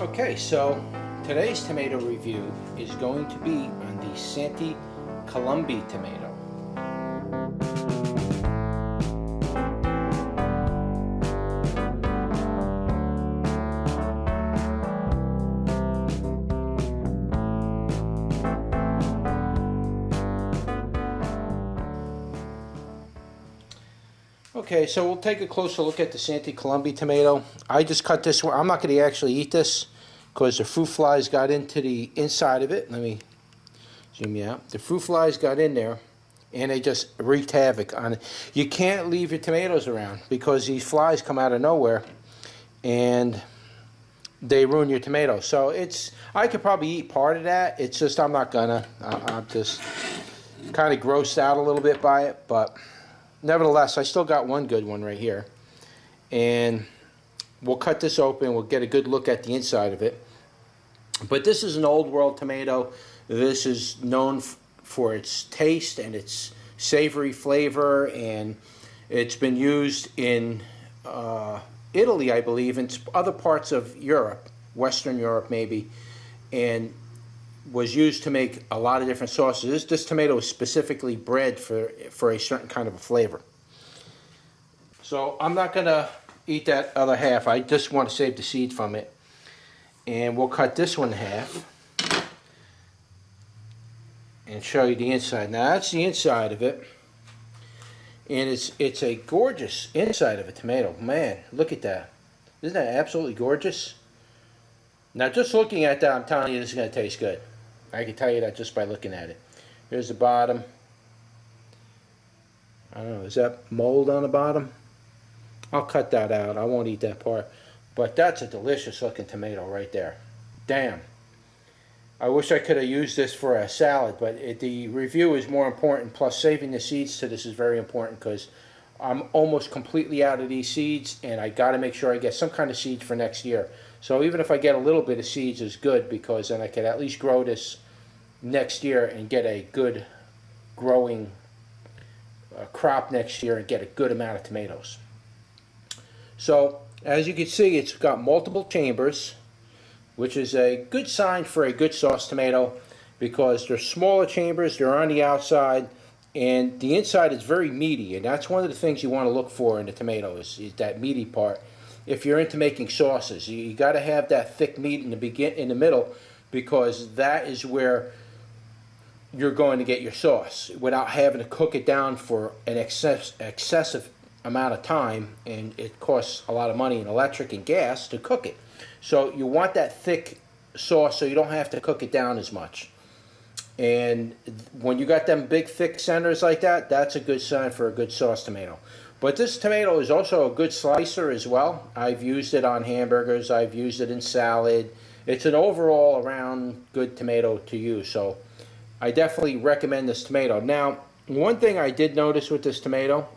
Okay, so today's tomato review is going to be on the Sainte Colombe tomato. Okay, so we'll take a closer look at the Sainte Colombe tomato. I just cut this one. I'm not going to actually eat this because the fruit flies got into the inside of it. Let me zoom you out. The fruit flies got in there and they just wreaked havoc on it. You can't leave your tomatoes around because these flies come out of nowhere and they ruin your tomatoes. So I could probably eat part of that. It's just I'm not gonna. I'm just kind of grossed out a little bit by it, but nevertheless, I still got one good one right here. And we'll cut this open. We'll get a good look at the inside of it. But this is an old world tomato. This is known for its taste and its savory flavor. And it's been used in Italy, I believe, and other parts of Europe, Western Europe maybe, and was used to make a lot of different sauces. This tomato is specifically bred for a certain kind of a flavor. So I'm not going to eat that other half. I just want to save the seed from it. And we'll cut this one in half and show you the inside. Now that's the inside of it. And it's a gorgeous inside of a tomato. Man, look at that. Isn't that absolutely gorgeous? Now just looking at that, I'm telling you this is going to taste good. I can tell you that just by looking at it. Here's the bottom. I don't know, is that mold on the bottom? I'll cut that out. I won't eat that part. But that's a delicious looking tomato right there. Damn. I wish I could have used this for a salad, but the review is more important. Plus saving the seeds to this is very important because I'm almost completely out of these seeds and I got to make sure I get some kind of seeds for next year. So even if I get a little bit of seeds is good because then I can at least grow this next year and get a good growing crop next year and get a good amount of tomatoes. So as you can see, it's got multiple chambers, which is a good sign for a good sauce tomato because they're smaller chambers, they're on the outside, and the inside is very meaty, and that's one of the things you want to look for in the tomatoes is that meaty part. If you're into making sauces, you got to have that thick meat in the middle because that is where you're going to get your sauce without having to cook it down for an excessive amount of time, and it costs a lot of money in electric and gas to cook it. So you want that thick sauce so you don't have to cook it down as much. And when you got them big thick centers like that, that's a good sign for a good sauce tomato. But this tomato is also a good slicer as well. I've used it on hamburgers, I've used it in salad. It's an overall around good tomato to use, so I definitely recommend this tomato. Now, one thing I did notice with this tomato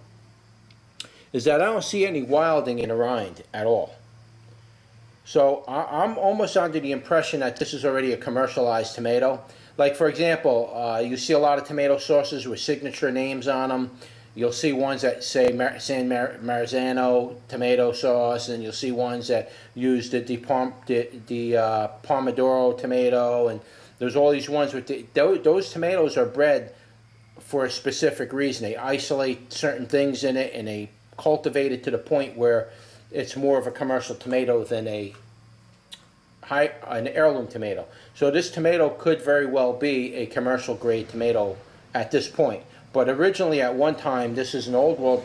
is that I don't see any wilding in the rind at all. So I'm almost under the impression that this is already a commercialized tomato. Like for example, you see a lot of tomato sauces with signature names on them. You'll see ones that say San Marzano tomato sauce, and you'll see ones that use the Pomodoro tomato, and there's all these ones with those tomatoes are bred for a specific reason. They isolate certain things in it, and they cultivate it to the point where it's more of a commercial tomato than an heirloom tomato. So this tomato could very well be a commercial grade tomato at this point. But originally at one time, this is an old world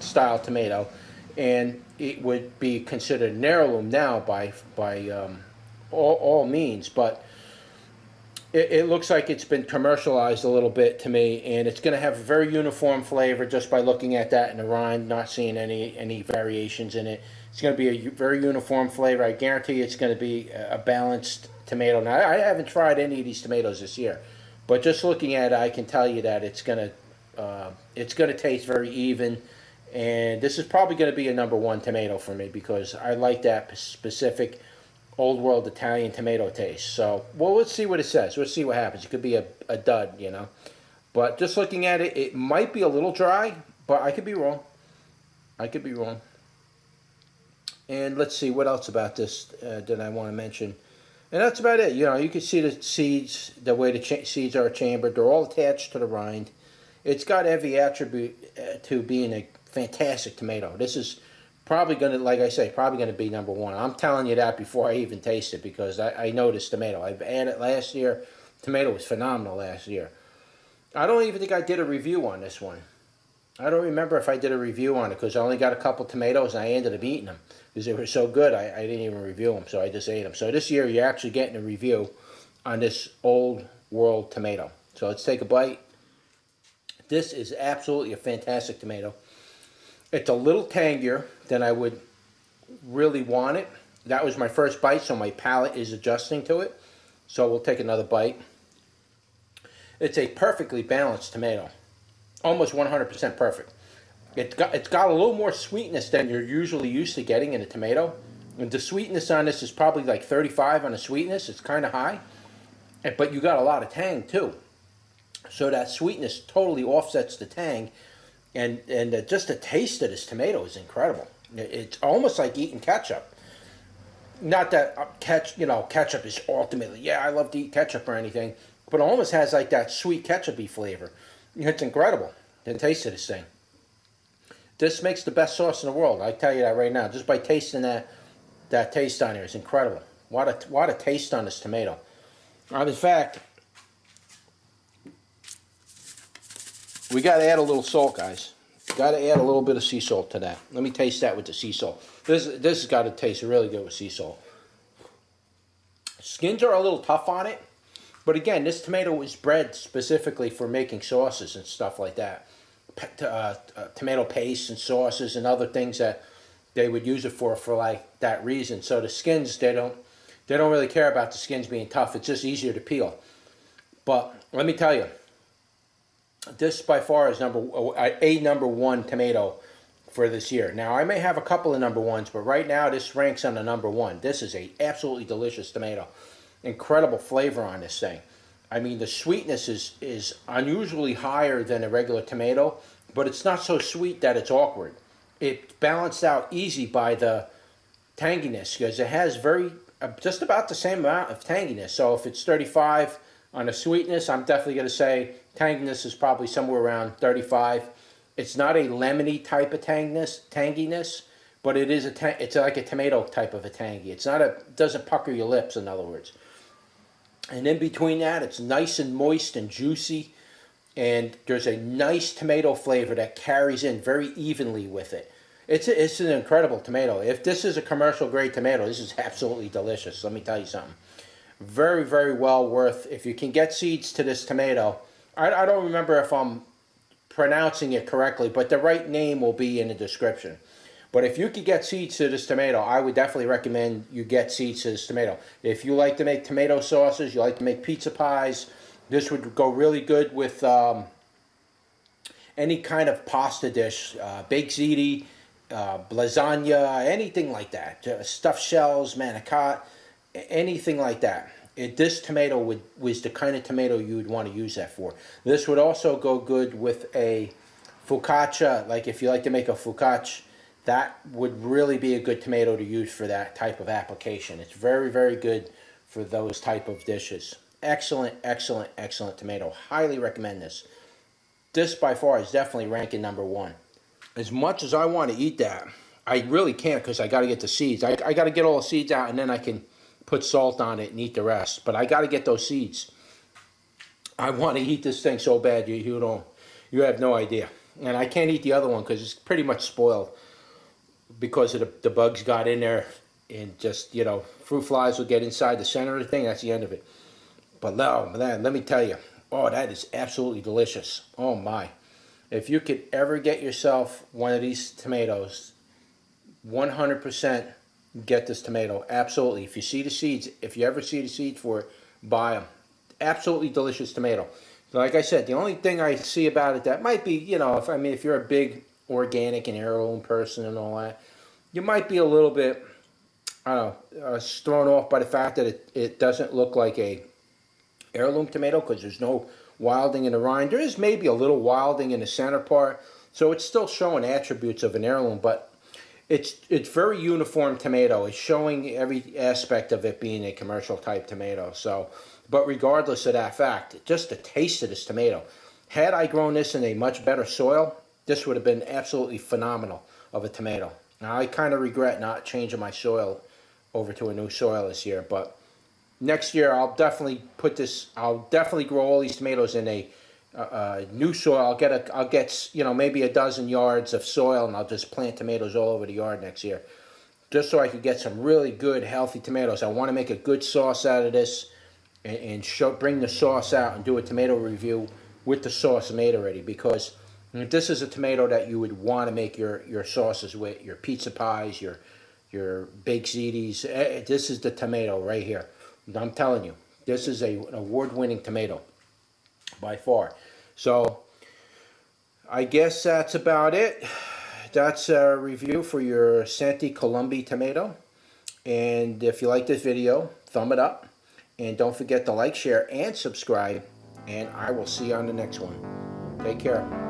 style tomato, and it would be considered an heirloom now by all means. But it looks like it's been commercialized a little bit to me, and it's going to have a very uniform flavor just by looking at that in the rind, not seeing any variations in it. It's going to be a very uniform flavor. I guarantee you it's going to be a balanced tomato. Now, I haven't tried any of these tomatoes this year, but just looking at it, I can tell you that it's going to taste very even, and this is probably going to be a #1 tomato for me because I like that specific old world Italian tomato taste. So, well, let's see what it says. Let's see what happens. It could be a dud, you know. But just looking at it, it might be a little dry, but I could be wrong. I could be wrong. And let's see what else about this that I want to mention. And that's about it. You know, you can see the seeds, the way the seeds are chambered. They're all attached to the rind. It's got every attribute to being a fantastic tomato. This is probably going to, like I say, probably going to be number one. I'm telling you that before I even taste it, because I know this tomato. I've had it last year. Tomato was phenomenal last year. I don't even think I did a review on this one. I don't remember if I did a review on it, because I only got a couple tomatoes and I ended up eating them because they were so good. I didn't even review them, so I just ate them. So this year you're actually getting a review on this old world tomato. So let's take a bite. This is absolutely a fantastic tomato. It's a little tangier than I would really want it. That was my first bite, so my palate is adjusting to it. So we'll take another bite. It's a perfectly balanced tomato. Almost 100% perfect. It's got a little more sweetness than you're usually used to getting in a tomato. And the sweetness on this is probably like 35 on the sweetness. It's kind of high. But you got a lot of tang too. So that sweetness totally offsets the tang. And just the taste of this tomato is incredible. It's almost like eating ketchup. Not that ketchup is ultimately, yeah, I love to eat ketchup or anything, but it almost has like that sweet ketchup-y flavor. It's incredible, the taste of this thing. This makes the best sauce in the world. I tell you that right now. Just by tasting that taste on here, it's incredible. What a taste on this tomato. In fact, we got to add a little salt, guys. Got to add a little bit of sea salt to that. Let me taste that with the sea salt. This has got to taste really good with sea salt. Skins are a little tough on it, but again, this tomato was bred specifically for making sauces and stuff like that. Tomato paste and sauces and other things that they would use it for like that reason. So the skins, they don't really care about the skins being tough. It's just easier to peel. But let me tell you, this by far is number one tomato for this year. Now I may have a couple of number ones, but right now this ranks on the number one. This is a absolutely delicious tomato. Incredible flavor on this thing. I mean, the sweetness is unusually higher than a regular tomato, but it's not so sweet that it's awkward. It's balanced out easy by the tanginess, because it has just about the same amount of tanginess. So if it's 35 on the sweetness, I'm definitely going to say tanginess is probably somewhere around 35. It's not a lemony type of tanginess, but it is it's like a tomato type of a tangy. It doesn't pucker your lips, in other words. And in between that, it's nice and moist and juicy, and there's a nice tomato flavor that carries in very evenly with it. It's an incredible tomato. If this is a commercial grade tomato, this is absolutely delicious. Let me tell you something. Very, very well worth. If you can get seeds to this tomato, I don't remember if I'm pronouncing it correctly, but the right name will be in the description. But if you could get seeds to this tomato, I would definitely recommend you get seeds to this tomato. If you like to make tomato sauces, you like to make pizza pies, this would go really good with any kind of pasta dish, baked ziti, lasagna, anything like that. Stuffed shells, manicotti, anything like that. This tomato was the kind of tomato you would want to use that for. This would also go good with a focaccia. Like if you like to make a focaccia, that would really be a good tomato to use for that type of application. It's very, very good for those type of dishes. Excellent, excellent, excellent tomato. Highly recommend this. This by far is definitely ranking number one. As much as I want to eat that, I really can't, because I got to get the seeds. I got to get all the seeds out, and then I can put salt on it and eat the rest. But I got to get those seeds. I want to eat this thing so bad, you have no idea. And I can't eat the other one because it's pretty much spoiled, because of the bugs got in there, and just, fruit flies will get inside the center of the thing. That's the end of it. But no, man, let me tell you, that is absolutely delicious. Oh my. If you could ever get yourself one of these tomatoes, 100% get this tomato. Absolutely. If you ever see the seeds for it, buy them. Absolutely delicious tomato. Like I said, the only thing I see about it that might be, if you're a big organic and heirloom person and all that, you might be a little bit, thrown off by the fact that it doesn't look like a heirloom tomato, because there's no wilding in the rind. There is maybe a little wilding in the center part, so it's still showing attributes of an heirloom, but it's very uniform tomato. It's showing every aspect of it being a commercial type tomato. So, but regardless of that fact, just the taste of this tomato. Had I grown this in a much better soil, this would have been absolutely phenomenal of a tomato. Now I kind of regret not changing my soil over to a new soil this year, but next year I'll definitely put this. I'll definitely grow all these tomatoes in a new soil. I'll get you know, maybe a dozen yards of soil, and I'll just plant tomatoes all over the yard next year, just so I could get some really good, healthy tomatoes. I want to make a good sauce out of this, and bring the sauce out and do a tomato review with the sauce made already, because this is a tomato that you would want to make your sauces with, your pizza pies, your baked ziti's. This is the tomato right here. I'm telling you, this is an award-winning tomato by far. So I guess that's about it. That's a review for your Sainte Colombe tomato. And if you like this video, thumb it up. And don't forget to like, share, and subscribe. And I will see you on the next one. Take care.